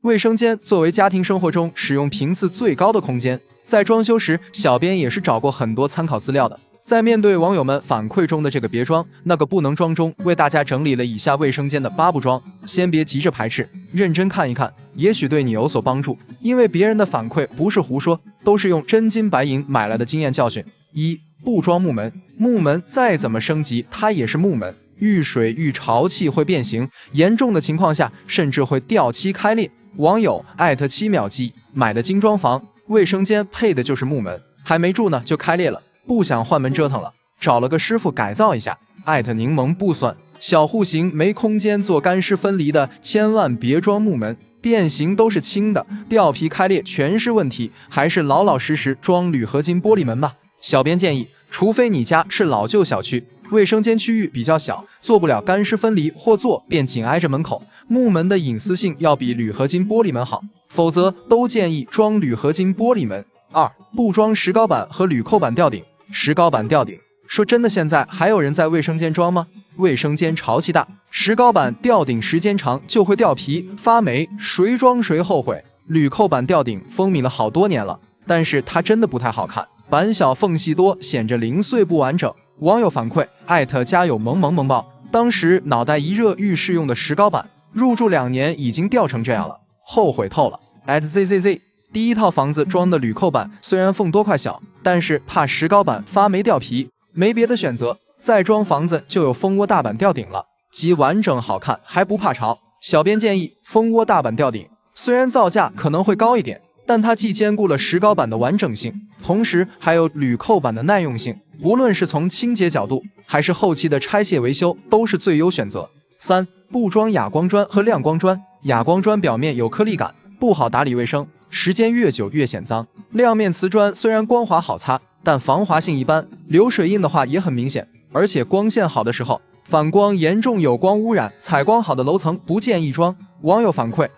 卫生间作为家庭生活中使用频次最高的空间，在装修时，小编也是找过很多参考资料的。在面对网友们反馈中的这个别装那个不能装中，为大家整理了以下卫生间的8不装，先别急着排斥，认真看一看，也许对你有所帮助。因为别人的反馈不是胡说，都是用真金白银买来的经验教训。1. 不装木门。木门再怎么升级，它也是木门，遇水遇潮气会变形，严重的情况下甚至会掉漆开裂。网友@7秒记买的精装房，卫生间配的就是木门，还没住呢就开裂了。不想换门折腾了，找了个师傅改造一下。柠檬不酸，小户型没空间做干湿分离的，千万别装木门，变形都是轻的，掉皮开裂全是问题，还是老老实实装铝合金玻璃门吧。小编建议，除非你家是老旧小区，卫生间区域比较小，做不了干湿分离，或做便紧挨着门口，木门的隐私性要比铝合金玻璃门好，否则都建议装铝合金玻璃门。2. 不装石膏板和铝扣板吊顶。石膏板吊顶，说真的，现在还有人在卫生间装吗？卫生间潮气大，石膏板吊顶时间长就会掉皮发霉，谁装谁后悔。铝扣板吊顶风靡了好多年了，但是它真的不太好看，板小缝隙多，显着零碎不完整。网友反馈家有萌萌萌爆，当时脑袋一热，浴室用的石膏板入住2年已经掉成这样了，后悔透了。@zzz第一套房子装的铝扣板虽然缝多块小，但是怕石膏板发霉掉皮，没别的选择，再装房子就有蜂窝大板吊顶了，既完整好看还不怕潮。小编建议蜂窝大板吊顶，虽然造价可能会高一点，但它既兼顾了石膏板的完整性，同时还有铝扣板的耐用性，无论是从清洁角度还是后期的拆卸维修都是最优选择。3. 不装哑光砖和亮光砖。哑光砖表面有颗粒感，不好打理卫生，时间越久越显脏。亮面瓷砖虽然光滑好擦，但防滑性一般，流水印的话也很明显，而且光线好的时候反光严重有光污染，采光好的楼层不建议装。网友反馈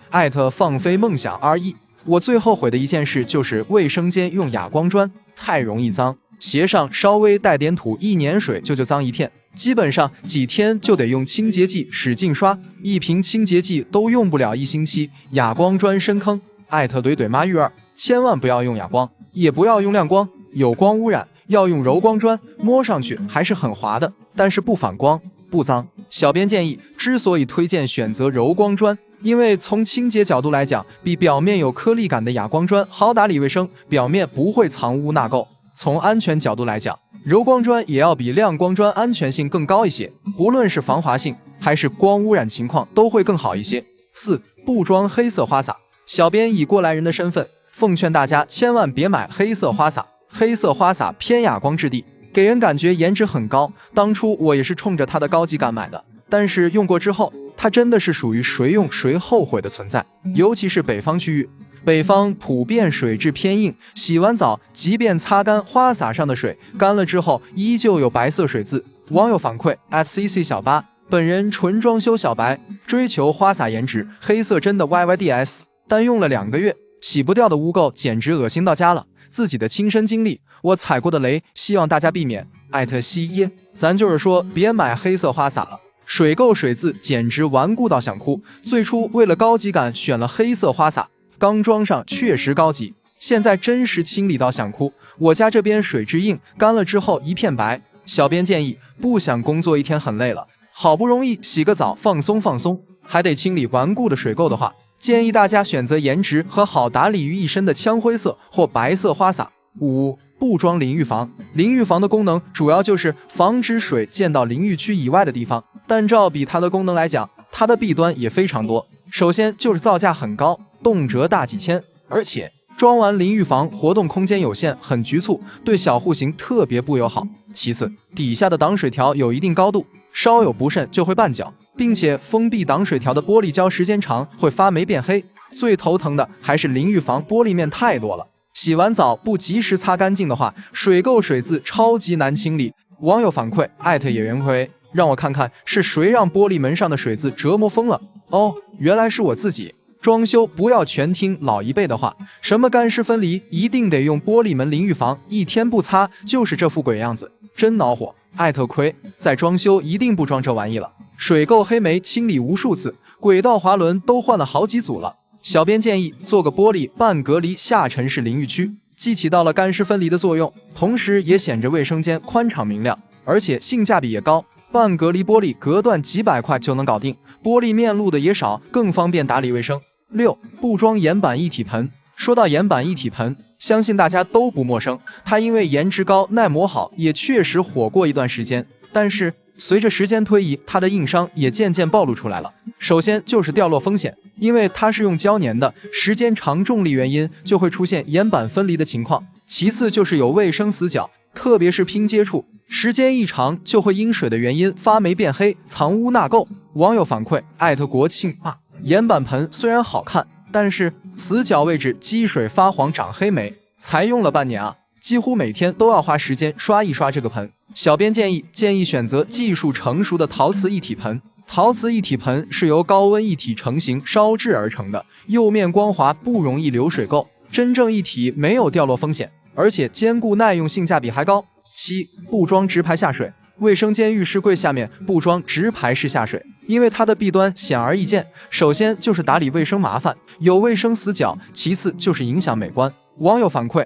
放飞梦想 RE， 我最后悔的一件事就是卫生间用哑光砖，太容易脏，鞋上稍微带点土，一粘水就脏一片，基本上几天就得用清洁剂使劲刷，一瓶清洁剂都用不了1星期。哑光砖深坑。怼怼妈育儿，千万不要用哑光，也不要用亮光，有光污染，要用柔光砖，摸上去还是很滑的，但是不反光不脏。小编建议，之所以推荐选择柔光砖，因为从清洁角度来讲，比表面有颗粒感的哑光砖好打理卫生，表面不会藏污纳垢。从安全角度来讲，柔光砖也要比亮光砖安全性更高一些，无论是防滑性还是光污染情况都会更好一些。4. 不装黑色花洒。小编以过来人的身份，奉劝大家千万别买黑色花洒。黑色花洒偏哑光质地，给人感觉颜值很高，当初我也是冲着它的高级感买的，但是用过之后，它真的是属于谁用谁后悔的存在，尤其是北方区域，北方普遍水质偏硬，洗完澡即便擦干花洒上的水，干了之后依旧有白色水渍。网友反馈@cc 小八，本人纯装修小白，追求花洒颜值，黑色真的 YYDS， 但用了2个月，洗不掉的污垢简直恶心到家了。自己的亲身经历，我踩过的雷，希望大家避免。西耶，咱就是说别买黑色花洒了，水垢水渍简直顽固到想哭。最初为了高级感选了黑色花洒，刚装上确实高级，现在真是清理到想哭。我家这边水质硬，干了之后一片白。小编建议，不想工作一天很累了，好不容易洗个澡放松放松，还得清理顽固的水垢的话，建议大家选择颜值和好打理于一身的枪灰色或白色花洒。5. 不装淋浴房。淋浴房的功能主要就是防止水溅到淋浴区以外的地方，但照比它的功能来讲，它的弊端也非常多。首先就是造价很高，动辄大几千，而且装完淋浴房活动空间有限，很局促，对小户型特别不友好。其次，底下的挡水条有一定高度，稍有不慎就会绊脚，并且封闭挡水条的玻璃胶时间长会发霉变黑。最头疼的还是淋浴房玻璃面太多了，洗完澡不及时擦干净的话，水垢水渍超级难清理。网友反馈野原葵，让我看看是谁让玻璃门上的水渍折磨疯了。哦，原来是我自己。装修不要全听老一辈的话，什么干湿分离一定得用玻璃门淋浴房，一天不擦就是这副鬼样子，真恼火。葵在装修一定不装这玩意了，水垢黑霉清理无数次，轨道滑轮都换了好几组了，小编建议做个玻璃半隔离下沉式淋浴区，既起到了干湿分离的作用，同时也显着卫生间宽敞明亮，而且性价比也高。半隔离玻璃隔断几百块就能搞定，玻璃面露的也少，更方便打理卫生。6. 布装岩板一体盆。说到岩板一体盆，相信大家都不陌生，它因为颜值高、耐磨好，也确实火过一段时间。但是随着时间推移，它的硬伤也渐渐暴露出来了。首先就是掉落风险，因为它是用胶粘的，时间长重力原因就会出现岩板分离的情况。其次就是有卫生死角，特别是拼接处，时间一长就会因水的原因发霉变黑，藏污纳垢。网友反馈国庆岩板盆虽然好看，但是死角位置积水发黄长黑霉，才用了半年啊，几乎每天都要花时间刷一刷这个盆。小编建议选择技术成熟的陶瓷一体盆。陶瓷一体盆是由高温一体成型烧制而成的，釉面光滑，不容易流水垢，真正一体，没有掉落风险，而且坚固耐用，性价比还高。7. 布装直排下水。卫生间浴室柜下面布装直排式下水，因为它的弊端显而易见，首先就是打理卫生麻烦，有卫生死角，其次就是影响美观。网友反馈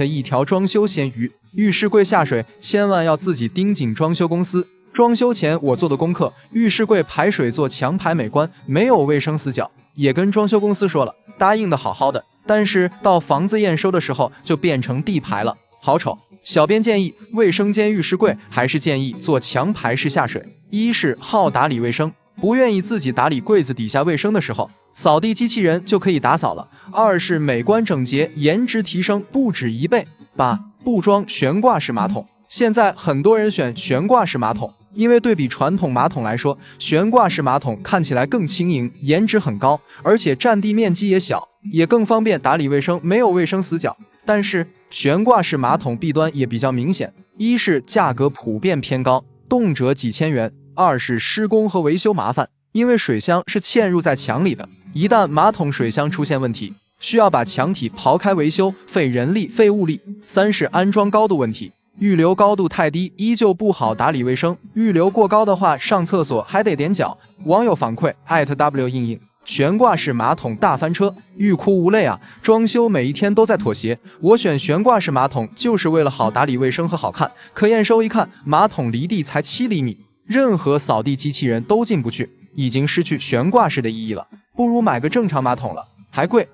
一条装修咸鱼，浴室柜下水千万要自己盯紧装修公司。装修前我做的功课，浴室柜排水做强排美观，没有卫生死角，也跟装修公司说了，答应的好好的，但是到房子验收的时候就变成地排了，好丑。小编建议卫生间浴室柜还是建议做强排式下水，一是好打理卫生，不愿意自己打理柜子底下卫生的时候，扫地机器人就可以打扫了；二是美观整洁，颜值提升不止1倍。8. 布装悬挂式马桶。现在很多人选悬挂式马桶，因为对比传统马桶来说，悬挂式马桶看起来更轻盈，颜值很高，而且占地面积也小，也更方便打理卫生，没有卫生死角。但是悬挂式马桶弊端也比较明显，一是价格普遍偏高，动辄几千元；二是施工和维修麻烦，因为水箱是嵌入在墙里的，一旦马桶水箱出现问题，需要把墙体刨开维修，费人力费物力；三是安装高度问题，预留高度太低，依旧不好打理卫生，预留过高的话，上厕所还得踮脚。网友反馈@W印印。悬挂式马桶大翻车，欲哭无泪啊！装修每一天都在妥协，我选悬挂式马桶就是为了好打理卫生和好看。可验收一看，马桶离地才7厘米，任何扫地机器人都进不去，已经失去悬挂式的意义了，不如买个正常马桶了，还贵。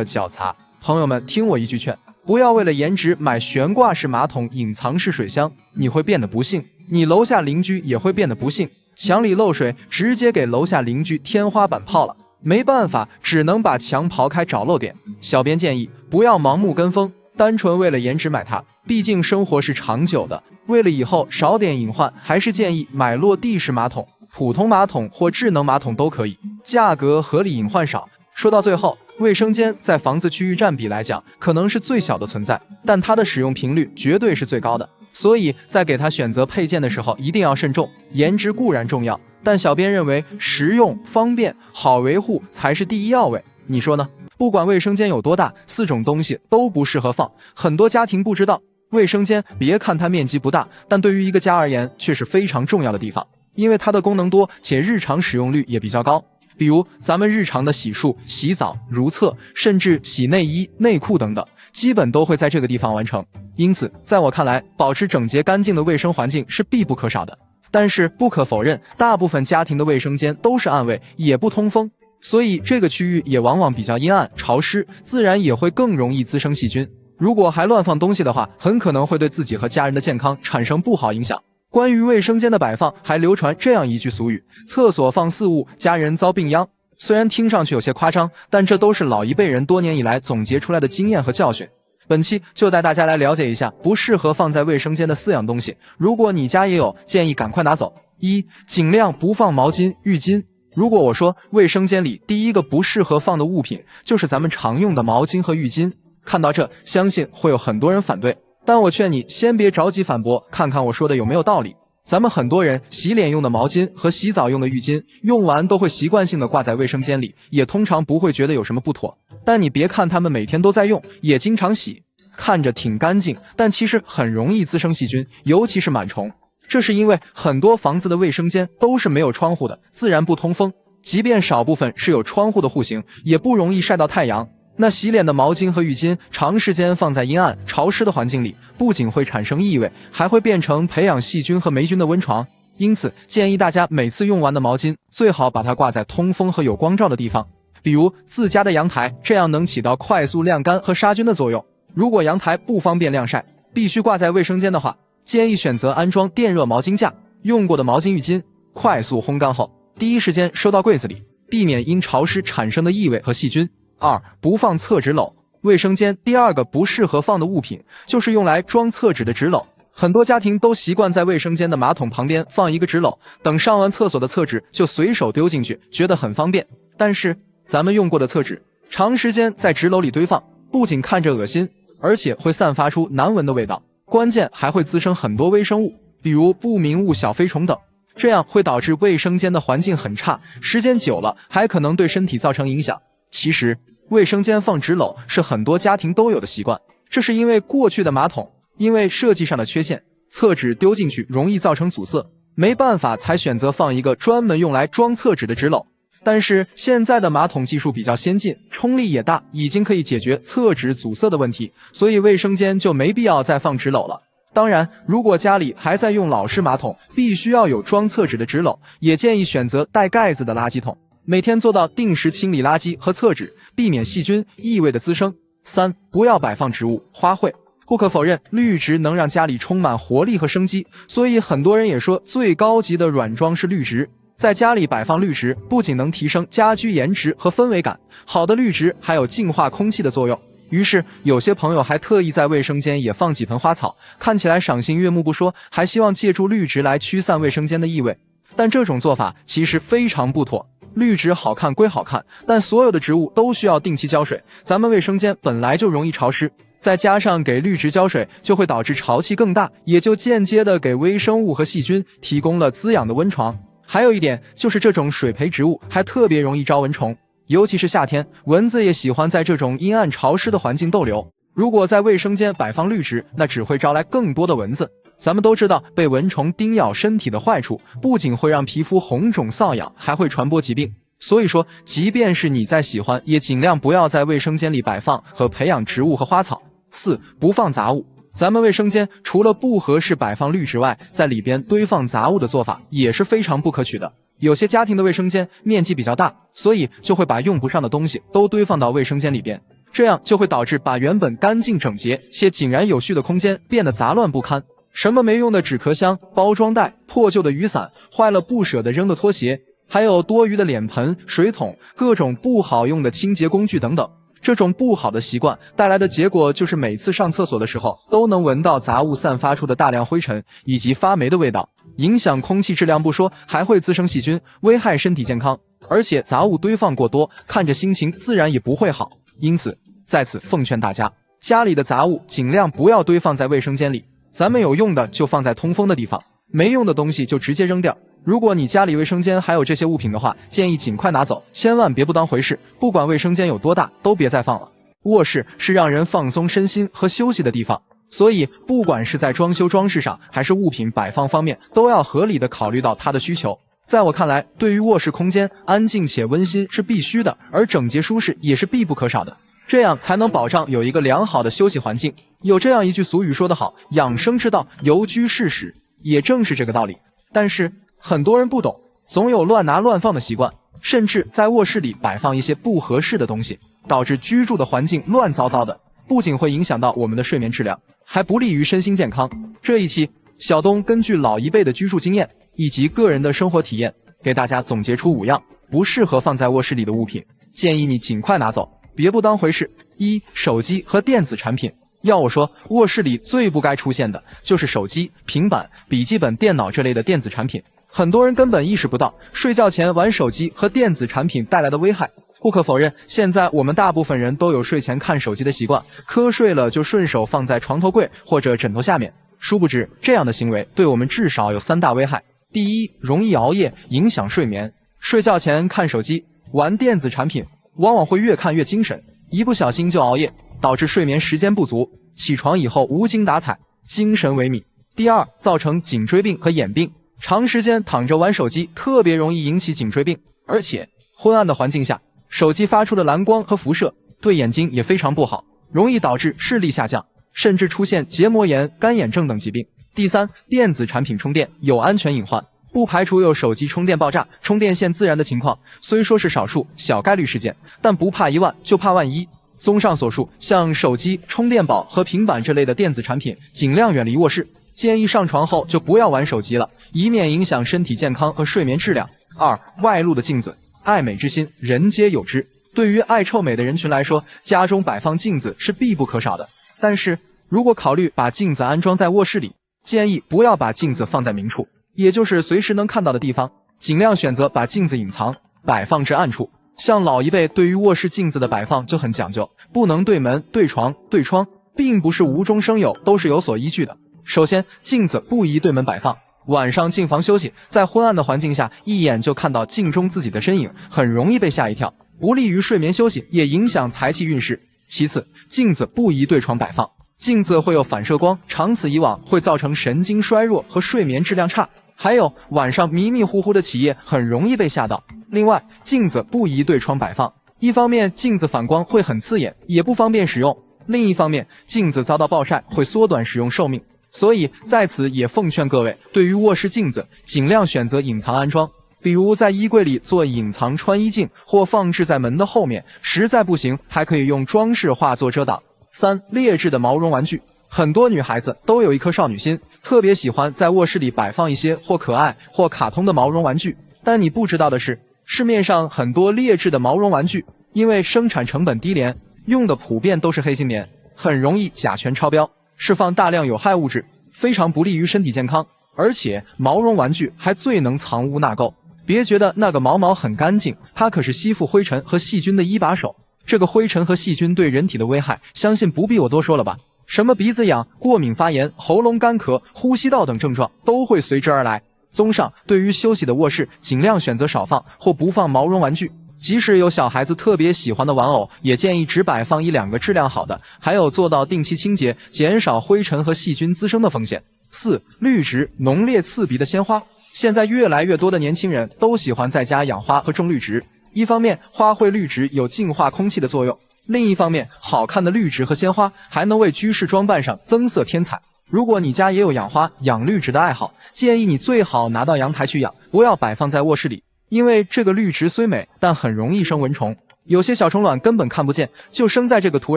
脚擦，朋友们听我一句劝，不要为了颜值买悬挂式马桶隐藏式水箱，你会变得不幸，你楼下邻居也会变得不幸，墙里漏水直接给楼下邻居天花板泡了。没办法，只能把墙刨开找漏点。小编建议不要盲目跟风，单纯为了颜值买它，毕竟生活是长久的，为了以后少点隐患，还是建议买落地式马桶，普通马桶或智能马桶都可以，价格合理，隐患少。说到最后，卫生间在房子区域占比来讲可能是最小的存在，但它的使用频率绝对是最高的，所以在给它选择配件的时候一定要慎重。颜值固然重要，但小编认为实用、方便、好维护才是第一要位，你说呢？不管卫生间有多大，4种东西都不适合放，很多家庭不知道。卫生间别看它面积不大，但对于一个家而言却是非常重要的地方，因为它的功能多且日常使用率也比较高。比如咱们日常的洗漱、洗澡、如厕，甚至洗内衣、内裤等等，基本都会在这个地方完成。因此在我看来，保持整洁干净的卫生环境是必不可少的。但是不可否认，大部分家庭的卫生间都是暗卫，也不通风，所以这个区域也往往比较阴暗潮湿，自然也会更容易滋生细菌。如果还乱放东西的话，很可能会对自己和家人的健康产生不好影响。关于卫生间的摆放，还流传这样一句俗语：厕所放4物，家人遭病殃。虽然听上去有些夸张，但这都是老一辈人多年以来总结出来的经验和教训。本期就带大家来了解一下不适合放在卫生间的4样东西，如果你家也有，建议赶快拿走。1. 尽量不放毛巾、浴巾。如果我说卫生间里第一个不适合放的物品就是咱们常用的毛巾和浴巾，看到这相信会有很多人反对，但我劝你先别着急反驳，看看我说的有没有道理。咱们很多人洗脸用的毛巾和洗澡用的浴巾用完都会习惯性的挂在卫生间里，也通常不会觉得有什么不妥。但你别看他们每天都在用，也经常洗，看着挺干净，但其实很容易滋生细菌，尤其是螨虫。这是因为很多房子的卫生间都是没有窗户的，自然不通风，即便少部分是有窗户的户型，也不容易晒到太阳。那洗脸的毛巾和浴巾长时间放在阴暗潮湿的环境里，不仅会产生异味，还会变成培养细菌和霉菌的温床。因此建议大家每次用完的毛巾最好把它挂在通风和有光照的地方，比如自家的阳台，这样能起到快速晾干和杀菌的作用。如果阳台不方便晾晒，必须挂在卫生间的话，建议选择安装电热毛巾架，用过的毛巾浴巾快速烘干后第一时间收到柜子里，避免因潮湿产生的异味和细菌。2. 不放厕纸篓。卫生间第二个不适合放的物品就是用来装厕纸的纸篓。很多家庭都习惯在卫生间的马桶旁边放一个纸篓，等上完厕所的厕纸就随手丢进去，觉得很方便。但是咱们用过的厕纸长时间在纸篓里堆放，不仅看着恶心，而且会散发出难闻的味道，关键还会滋生很多微生物，比如不明物小飞虫等，这样会导致卫生间的环境很差，时间久了还可能对身体造成影响。其实卫生间放纸篓是很多家庭都有的习惯，这是因为过去的马桶因为设计上的缺陷，厕纸丢进去容易造成阻塞，没办法才选择放一个专门用来装厕纸的纸篓。但是现在的马桶技术比较先进，冲力也大，已经可以解决厕纸阻塞的问题，所以卫生间就没必要再放纸篓了。当然，如果家里还在用老式马桶，必须要有装厕纸的纸篓，也建议选择带盖子的垃圾桶，每天做到定时清理垃圾和厕纸，避免细菌异味的滋生。3. 不要摆放植物花卉。不可否认，绿植能让家里充满活力和生机，所以很多人也说最高级的软装是绿植。在家里摆放绿植，不仅能提升家居颜值和氛围感，好的绿植还有净化空气的作用。于是有些朋友还特意在卫生间也放几盆花草，看起来赏心悦目不说，还希望借助绿植来驱散卫生间的异味。但这种做法其实非常不妥。绿植好看归好看，但所有的植物都需要定期浇水，咱们卫生间本来就容易潮湿，再加上给绿植浇水，就会导致潮气更大，也就间接的给微生物和细菌提供了滋养的温床。还有一点就是这种水培植物还特别容易招蚊虫，尤其是夏天，蚊子也喜欢在这种阴暗潮湿的环境逗留。如果在卫生间摆放绿植，那只会招来更多的蚊子。咱们都知道，被蚊虫叮咬身体的坏处，不仅会让皮肤红肿瘙痒，还会传播疾病。所以说，即便是你再喜欢，也尽量不要在卫生间里摆放和培养植物和花草。4. 不放杂物。咱们卫生间除了不合适摆放绿植外，在里边堆放杂物的做法也是非常不可取的。有些家庭的卫生间面积比较大，所以就会把用不上的东西都堆放到卫生间里边，这样就会导致把原本干净整洁且井然有序的空间变得杂乱不堪。什么没用的纸壳箱、包装袋、破旧的雨伞、坏了不舍得扔的拖鞋，还有多余的脸盆、水桶、各种不好用的清洁工具等等。这种不好的习惯带来的结果就是每次上厕所的时候都能闻到杂物散发出的大量灰尘以及发霉的味道，影响空气质量不说，还会滋生细菌，危害身体健康。而且杂物堆放过多，看着心情自然也不会好。因此在此奉劝大家，家里的杂物尽量不要堆放在卫生间里，咱们有用的就放在通风的地方，没用的东西就直接扔掉。如果你家里卫生间还有这些物品的话，建议尽快拿走，千万别不当回事。不管卫生间有多大，都别再放了。卧室是让人放松身心和休息的地方，所以不管是在装修装饰上，还是物品摆放方面，都要合理的考虑到它的需求。在我看来，对于卧室空间，安静且温馨是必须的，而整洁舒适也是必不可少的，这样才能保障有一个良好的休息环境。有这样一句俗语说得好，养生之道，由居室始，也正是这个道理。但是很多人不懂，总有乱拿乱放的习惯，甚至在卧室里摆放一些不合适的东西，导致居住的环境乱糟糟的，不仅会影响到我们的睡眠质量，还不利于身心健康。这一期小东根据老一辈的居住经验以及个人的生活体验，给大家总结出5样不适合放在卧室里的物品，建议你尽快拿走，别不当回事。1. 手机和电子产品。要我说，卧室里最不该出现的就是手机、平板、笔记本电脑这类的电子产品。很多人根本意识不到睡觉前玩手机和电子产品带来的危害。不可否认，现在我们大部分人都有睡前看手机的习惯，瞌睡了就顺手放在床头柜或者枕头下面。殊不知，这样的行为对我们至少有3大危害。第一，容易熬夜，影响睡眠。睡觉前看手机、玩电子产品，往往会越看越精神，一不小心就熬夜，导致睡眠时间不足，起床以后无精打采，精神萎靡。第二，造成颈椎病和眼病。长时间躺着玩手机，特别容易引起颈椎病，而且昏暗的环境下，手机发出的蓝光和辐射对眼睛也非常不好，容易导致视力下降，甚至出现结膜炎、干眼症等疾病。第三，电子产品充电有安全隐患，不排除有手机充电爆炸、充电线自燃的情况，虽说是少数小概率事件，但不怕一万就怕万一。综上所述，像手机、充电宝和平板这类的电子产品，尽量远离卧室，建议上床后就不要玩手机了，以免影响身体健康和睡眠质量。2. 外露的镜子，爱美之心，人皆有之。对于爱臭美的人群来说，家中摆放镜子是必不可少的。但是，如果考虑把镜子安装在卧室里，建议不要把镜子放在明处，也就是随时能看到的地方，尽量选择把镜子隐藏，摆放至暗处。像老一辈对于卧室镜子的摆放就很讲究，不能对门、对床、对窗，并不是无中生有，都是有所依据的。首先，镜子不宜对门摆放。晚上进房休息，在昏暗的环境下，一眼就看到镜中自己的身影，很容易被吓一跳，不利于睡眠休息，也影响财气运势。其次，镜子不宜对床摆放，镜子会有反射光，长此以往会造成神经衰弱和睡眠质量差。还有，晚上迷迷糊糊的起夜，很容易被吓到。另外，镜子不宜对窗摆放，一方面镜子反光会很刺眼，也不方便使用；另一方面，镜子遭到暴晒会缩短使用寿命。所以在此也奉劝各位，对于卧室镜子，尽量选择隐藏安装，比如在衣柜里做隐藏穿衣镜，或放置在门的后面，实在不行还可以用装饰画做遮挡。3. 劣质的毛绒玩具，很多女孩子都有一颗少女心，特别喜欢在卧室里摆放一些或可爱或卡通的毛绒玩具。但你不知道的是，市面上很多劣质的毛绒玩具，因为生产成本低廉，用的普遍都是黑心棉，很容易甲醛超标，释放大量有害物质，非常不利于身体健康。而且毛绒玩具还最能藏污纳垢，别觉得那个毛很干净，它可是吸附灰尘和细菌的一把手。这个灰尘和细菌对人体的危害，相信不必我多说了吧？什么鼻子痒、过敏发炎、喉咙干咳、呼吸道等症状都会随之而来。综上，对于休息的卧室，尽量选择少放或不放毛绒玩具。即使有小孩子特别喜欢的玩偶，也建议只摆放1-2个质量好的，还有做到定期清洁，减少灰尘和细菌滋生的风险。4. 绿植，浓烈刺鼻的鲜花。现在越来越多的年轻人都喜欢在家养花和种绿植，一方面花卉绿植有净化空气的作用，另一方面好看的绿植和鲜花还能为居室装扮上增色添彩。如果你家也有养花、养绿植的爱好，建议你最好拿到阳台去养，不要摆放在卧室里，因为这个绿植虽美，但很容易生蚊虫，有些小虫卵根本看不见，就生在这个土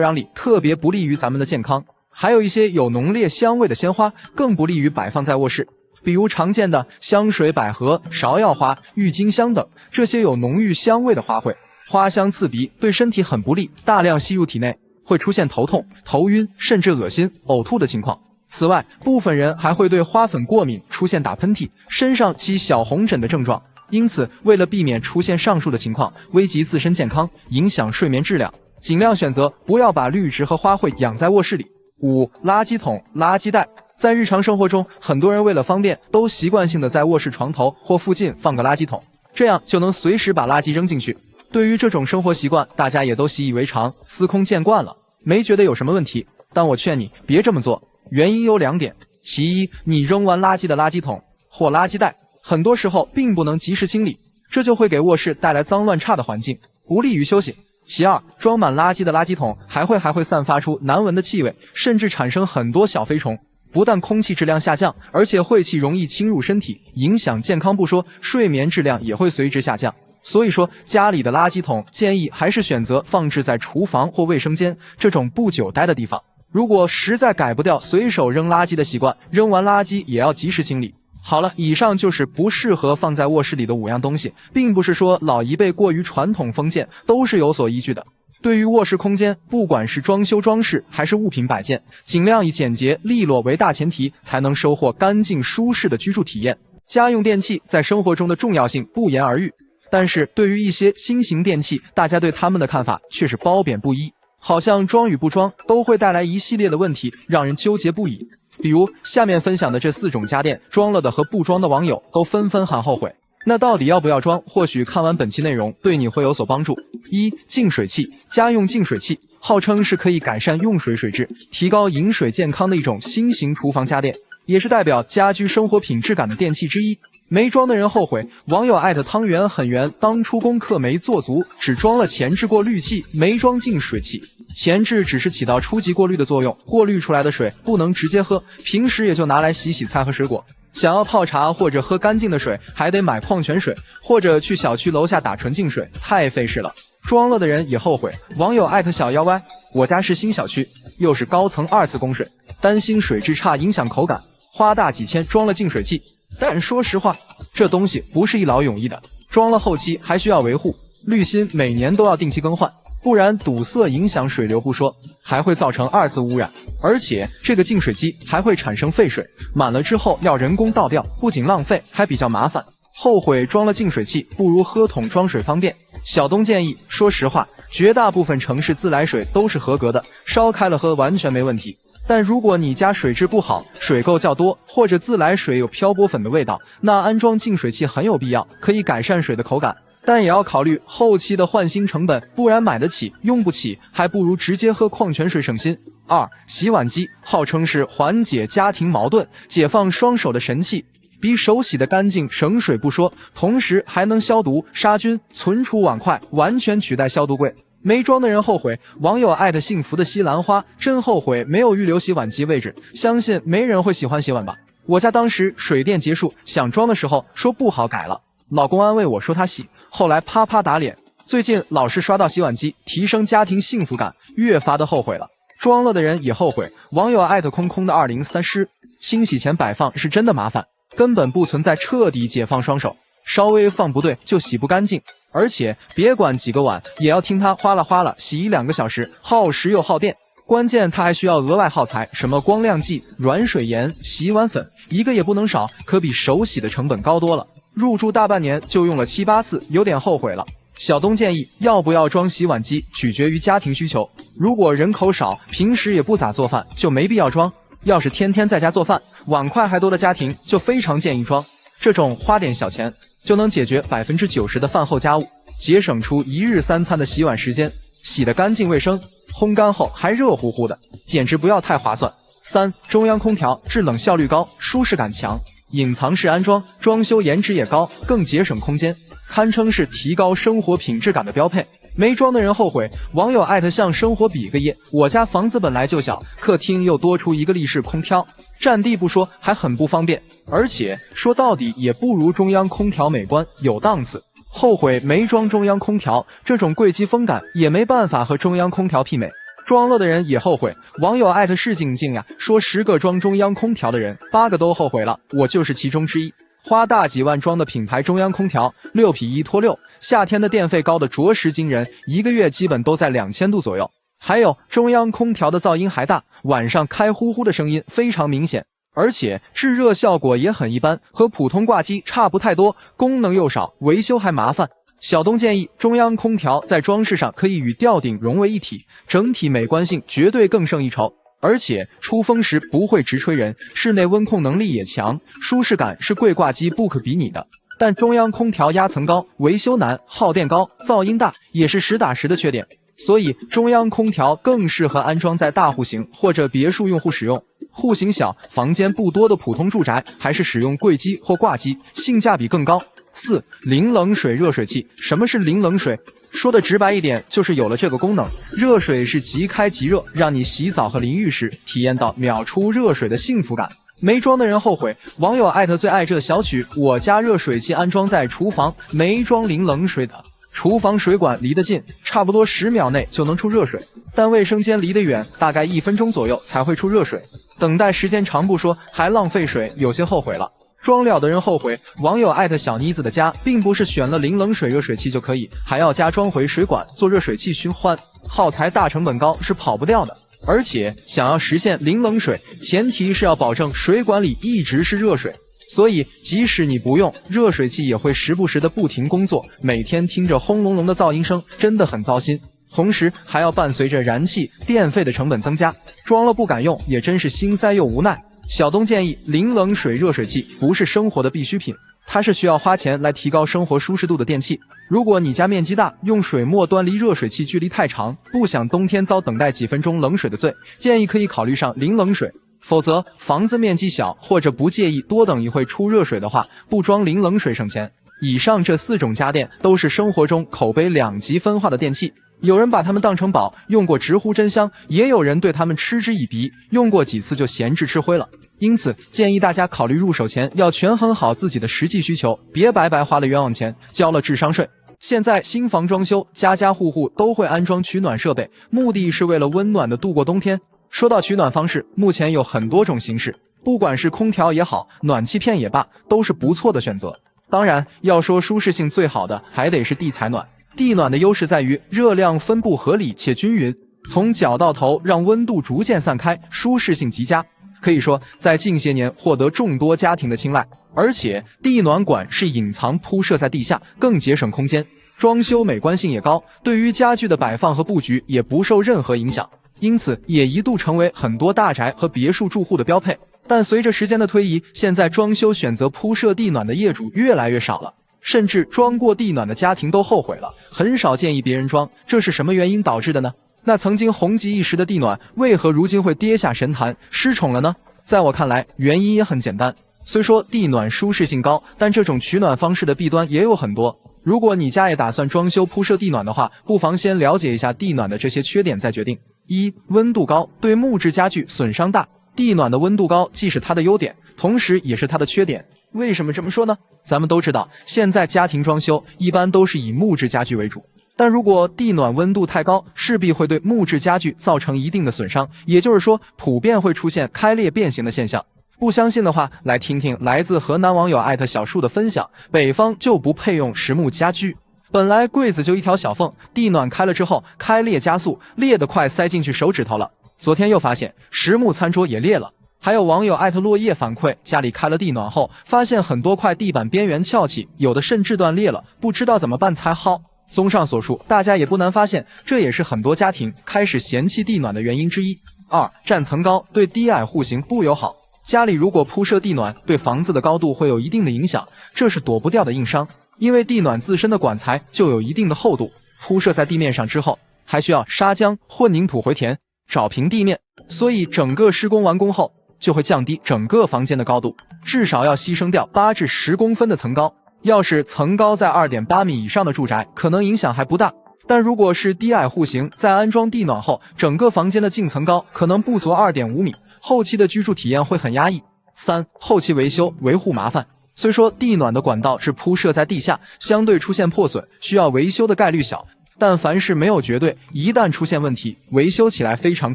壤里，特别不利于咱们的健康。还有一些有浓烈香味的鲜花，更不利于摆放在卧室，比如常见的香水百合、芍药花、郁金香等，这些有浓郁香味的花卉，花香刺鼻，对身体很不利，大量吸入体内，会出现头痛、头晕，甚至恶心、呕吐的情况。此外，部分人还会对花粉过敏，出现打喷嚏、身上起小红疹的症状。因此，为了避免出现上述的情况，危及自身健康，影响睡眠质量，尽量选择不要把绿植和花卉养在卧室里。5. 垃圾桶、垃圾袋。在日常生活中，很多人为了方便，都习惯性的在卧室床头或附近放个垃圾桶，这样就能随时把垃圾扔进去。对于这种生活习惯，大家也都习以为常，司空见惯了，没觉得有什么问题。但我劝你别这么做，原因有2点。其一，你扔完垃圾的垃圾桶或垃圾袋，很多时候并不能及时清理，这就会给卧室带来脏乱差的环境，不利于休息。其二，装满垃圾的垃圾桶还会散发出难闻的气味，甚至产生很多小飞虫，不但空气质量下降，而且晦气容易侵入身体，影响健康不说，睡眠质量也会随之下降。所以说，家里的垃圾桶建议还是选择放置在厨房或卫生间这种不久待的地方。如果实在改不掉随手扔垃圾的习惯，扔完垃圾也要及时清理。好了，以上就是不适合放在卧室里的5样东西，并不是说老一辈过于传统封建，都是有所依据的。对于卧室空间，不管是装修装饰还是物品摆件，尽量以简洁利落为大前提，才能收获干净舒适的居住体验。家用电器在生活中的重要性不言而喻，但是对于一些新型电器，大家对他们的看法却是褒贬不一，好像装与不装都会带来一系列的问题，让人纠结不已。比如下面分享的这4种家电，装了的和不装的网友都纷纷喊后悔。那到底要不要装？或许看完本期内容对你会有所帮助。1. 净水器。家用净水器号称是可以改善用水水质、提高饮水健康的一种新型厨房家电，也是代表家居生活品质感的电器之一。没装的人后悔。网友艾特汤圆很圆，当初功课没做足，只装了前置过滤器，没装净水器。前置只是起到初级过滤的作用，过滤出来的水不能直接喝，平时也就拿来洗洗菜和水果。想要泡茶或者喝干净的水，还得买矿泉水，或者去小区楼下打纯净水，太费事了。装了的人也后悔。网友艾特小妖歪，我家是新小区，又是高层2次供水，担心水质差影响口感，花大几千装了净水器。但说实话，这东西不是一劳永逸的，装了后期还需要维护，滤芯每年都要定期更换，不然堵塞影响水流不说，还会造成2次污染。而且这个净水机还会产生废水，满了之后要人工倒掉，不仅浪费，还比较麻烦。后悔装了净水器，不如喝桶装水方便。小东建议，说实话，绝大部分城市自来水都是合格的，烧开了喝完全没问题。但如果你家水质不好，水垢较多，或者自来水有漂泊粉的味道，那安装净水器很有必要，可以改善水的口感。但也要考虑后期的换新成本，不然买得起用不起，还不如直接喝矿泉水省心。2. 洗碗机号称是缓解家庭矛盾、解放双手的神器，比手洗的干净省水不说，同时还能消毒、杀菌、存储碗筷，完全取代消毒柜。没装的人后悔。网友艾特幸福的西兰花，真后悔没有预留洗碗机位置，相信没人会喜欢洗碗吧。我家当时水电结束，想装的时候说不好改了，老公安慰我说他洗，后来啪啪打脸。最近老是刷到洗碗机提升家庭幸福感，越发的后悔了。装了的人也后悔。网友艾特空空的2030师，清洗前摆放是真的麻烦，根本不存在彻底解放双手，稍微放不对就洗不干净。而且别管几个碗，也要听它哗啦哗啦洗1-2个小时，耗时又耗电。关键它还需要额外耗材，什么光亮剂、软水盐、洗碗粉，一个也不能少，可比手洗的成本高多了。入住大半年就用了7-8次，有点后悔了。小东建议，要不要装洗碗机取决于家庭需求，如果人口少，平时也不咋做饭，就没必要装。要是天天在家做饭，碗筷还多的家庭，就非常建议装。这种花点小钱就能解决90%的饭后家务，节省出1日3餐的洗碗时间，洗得干净卫生，烘干后还热乎乎的，简直不要太划算。3. 中央空调制冷效率高，舒适感强，隐藏式安装，装修颜值也高，更节省空间，堪称是提高生活品质感的标配。没装的人后悔。网友艾特向生活比个耶，我家房子本来就小，客厅又多出一个立式空调，占地不说，还很不方便，而且说到底也不如中央空调美观有档次。后悔没装中央空调，这种贵机风感也没办法和中央空调媲美。装了的人也后悔。网友艾特是静静呀，说10个装中央空调的人8个都后悔了，我就是其中之一。花大几万装的品牌中央空调，6匹1拖6，夏天的电费高的着实惊人，一个月基本都在2000度左右。还有中央空调的噪音还大，晚上开呼呼的声音非常明显，而且制热效果也很一般，和普通挂机差不太多，功能又少，维修还麻烦。小东建议，中央空调在装饰上可以与吊顶融为一体，整体美观性绝对更胜一筹。而且出风时不会直吹人，室内温控能力也强，舒适感是柜挂机不可比拟的。但中央空调压层高，维修难，耗电高，噪音大，也是实打实的缺点。所以中央空调更适合安装在大户型或者别墅用户使用。户型小、房间不多的普通住宅，还是使用柜机或挂机，性价比更高。4. 零冷水热水器。什么是零冷水？说的直白一点，就是有了这个功能，热水是即开即热，让你洗澡和淋浴时体验到秒出热水的幸福感。没装的人后悔。网友艾特最爱这小曲，我家热水器安装在厨房，没装零冷水的。厨房水管离得近，差不多10秒内就能出热水，但卫生间离得远，大概1分钟左右才会出热水，等待时间长不说，还浪费水，有些后悔了。装了的人后悔。网友艾特小妮子的家，并不是选了零冷水热水器就可以，还要加装回水管做热水器循环，耗材大，成本高，是跑不掉的。而且想要实现零冷水，前提是要保证水管里一直是热水，所以即使你不用，热水器也会时不时的不停工作，每天听着轰隆隆的噪音声，真的很糟心。同时还要伴随着燃气、电费的成本增加，装了不敢用，也真是心塞又无奈。小东建议，零冷水热水器不是生活的必需品，它是需要花钱来提高生活舒适度的电器。如果你家面积大，用水末端离热水器距离太长，不想冬天遭等待几分钟冷水的罪，建议可以考虑上零冷水。否则房子面积小或者不介意多等一会出热水的话，不装淋冷水省钱。以上这4种家电都是生活中口碑2极分化的电器，有人把它们当成宝，用过直呼真香，也有人对它们嗤之以鼻，用过几次就闲置吃灰了。因此建议大家考虑入手前要权衡好自己的实际需求，别白白花了冤枉钱，交了智商税。现在新房装修，家家户户都会安装取暖设备，目的是为了温暖的度过冬天。说到取暖方式，目前有很多种形式，不管是空调也好，暖气片也罢，都是不错的选择。当然，要说舒适性最好的，还得是地采暖。地暖的优势在于热量分布合理且均匀，从脚到头让温度逐渐散开，舒适性极佳。可以说，在近些年获得众多家庭的青睐。而且，地暖管是隐藏铺设在地下，更节省空间，装修美观性也高，对于家具的摆放和布局也不受任何影响，因此也一度成为很多大宅和别墅住户的标配。但随着时间的推移，现在装修选择铺设地暖的业主越来越少了，甚至装过地暖的家庭都后悔了，很少建议别人装。这是什么原因导致的呢？那曾经红极一时的地暖，为何如今会跌下神坛，失宠了呢？在我看来，原因也很简单。虽说地暖舒适性高，但这种取暖方式的弊端也有很多。如果你家也打算装修铺设地暖的话，不妨先了解一下地暖的这些缺点再决定。1. 温度高，对木质家具损伤大。地暖的温度高既是它的优点，同时也是它的缺点。为什么这么说呢？咱们都知道，现在家庭装修一般都是以木质家具为主，但如果地暖温度太高，势必会对木质家具造成一定的损伤，也就是说，普遍会出现开裂变形的现象。不相信的话，来听听来自河南网友小树的分享。北方就不配用实木家居，本来柜子就一条小缝，地暖开了之后，开裂加速，裂得快塞进去手指头了。昨天又发现实木餐桌也裂了。还有网友落叶反馈，家里开了地暖后，发现很多块地板边缘翘起，有的甚至断裂了，不知道怎么办才好。综上所述，大家也不难发现，这也是很多家庭开始嫌弃地暖的原因之一。2. 占层高，对低矮户型不友好。家里如果铺设地暖，对房子的高度会有一定的影响，这是躲不掉的硬伤。因为地暖自身的管材就有一定的厚度，铺设在地面上之后，还需要砂浆、混凝土回填、找平地面，所以整个施工完工后，就会降低整个房间的高度，至少要牺牲掉8至10公分的层高。要是层高在 2.8 米以上的住宅，可能影响还不大。但如果是低矮户型，在安装地暖后，整个房间的净层高可能不足 2.5 米，后期的居住体验会很压抑。3. 后期维修维护麻烦。虽说地暖的管道是铺设在地下，相对出现破损，需要维修的概率小，但凡事没有绝对，一旦出现问题，维修起来非常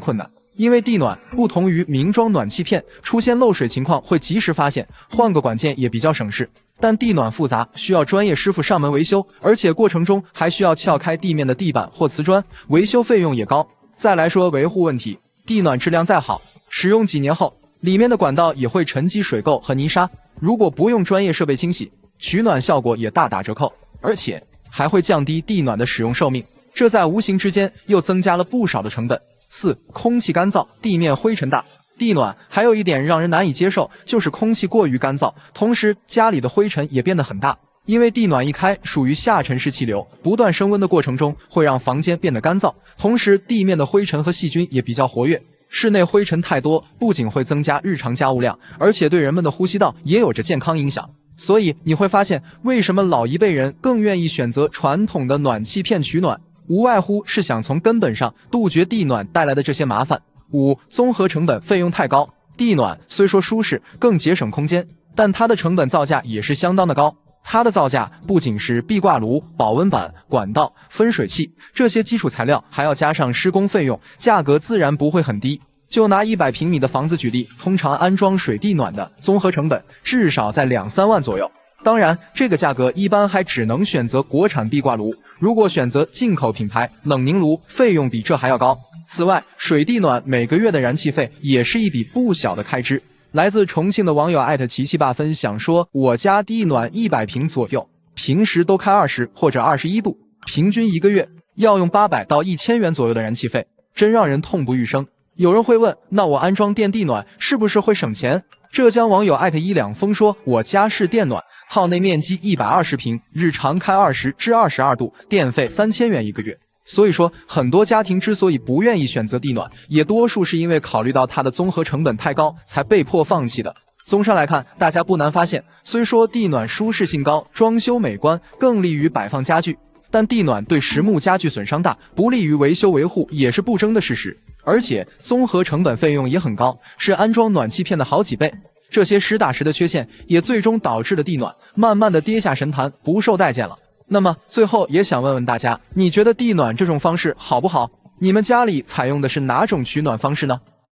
困难。因为地暖不同于明装暖气片，出现漏水情况会及时发现，换个管件也比较省事。但地暖复杂，需要专业师傅上门维修，而且过程中还需要撬开地面的地板或瓷砖，维修费用也高。再来说维护问题，地暖质量再好，使用几年后，里面的管道也会沉积水垢和泥沙，如果不用专业设备清洗，取暖效果也大打折扣，而且还会降低地暖的使用寿命，这在无形之间又增加了不少的成本。4. 空气干燥，地面灰尘大。地暖还有一点让人难以接受，就是空气过于干燥，同时家里的灰尘也变得很大。因为地暖一开，属于下沉式气流，不断升温的过程中会让房间变得干燥，同时地面的灰尘和细菌也比较活跃。室内灰尘太多，不仅会增加日常家务量，而且对人们的呼吸道也有着健康影响。所以你会发现，为什么老一辈人更愿意选择传统的暖气片取暖，无外乎是想从根本上杜绝地暖带来的这些麻烦。5. 综合成本费用太高。地暖虽说舒适，更节省空间，但它的成本造价也是相当的高。它的造价不仅是壁挂炉、保温板、管道、分水器这些基础材料，还要加上施工费用，价格自然不会很低。就拿100平米的房子举例，通常安装水地暖的综合成本至少在2-3万左右。当然，这个价格一般还只能选择国产壁挂炉，如果选择进口品牌冷凝炉，费用比这还要高。此外，水地暖每个月的燃气费也是一笔不小的开支。来自重庆的网友琪琪爸分享说，我家地暖100平左右，平时都开20或者21度，平均一个月要用800到1000元左右的燃气费，真让人痛不欲生。有人会问，那我安装电地暖是不是会省钱？浙江网友一两风说，我家是电暖，套内面积120平，日常开20至22度，电费3000元一个月。所以说，很多家庭之所以不愿意选择地暖，也多数是因为考虑到它的综合成本太高，才被迫放弃的。综上来看，大家不难发现，虽说地暖舒适性高，装修美观，更利于摆放家具，但地暖对实木家具损伤大，不利于维修维护，也是不争的事实。而且综合成本费用也很高，是安装暖气片的好几倍。这些实打实的缺陷，也最终导致了地暖慢慢的跌下神坛，不受待见了。那么最后也想问问大家，你觉得地暖这种方式好不好？你们家里采用的是哪种取暖方式呢？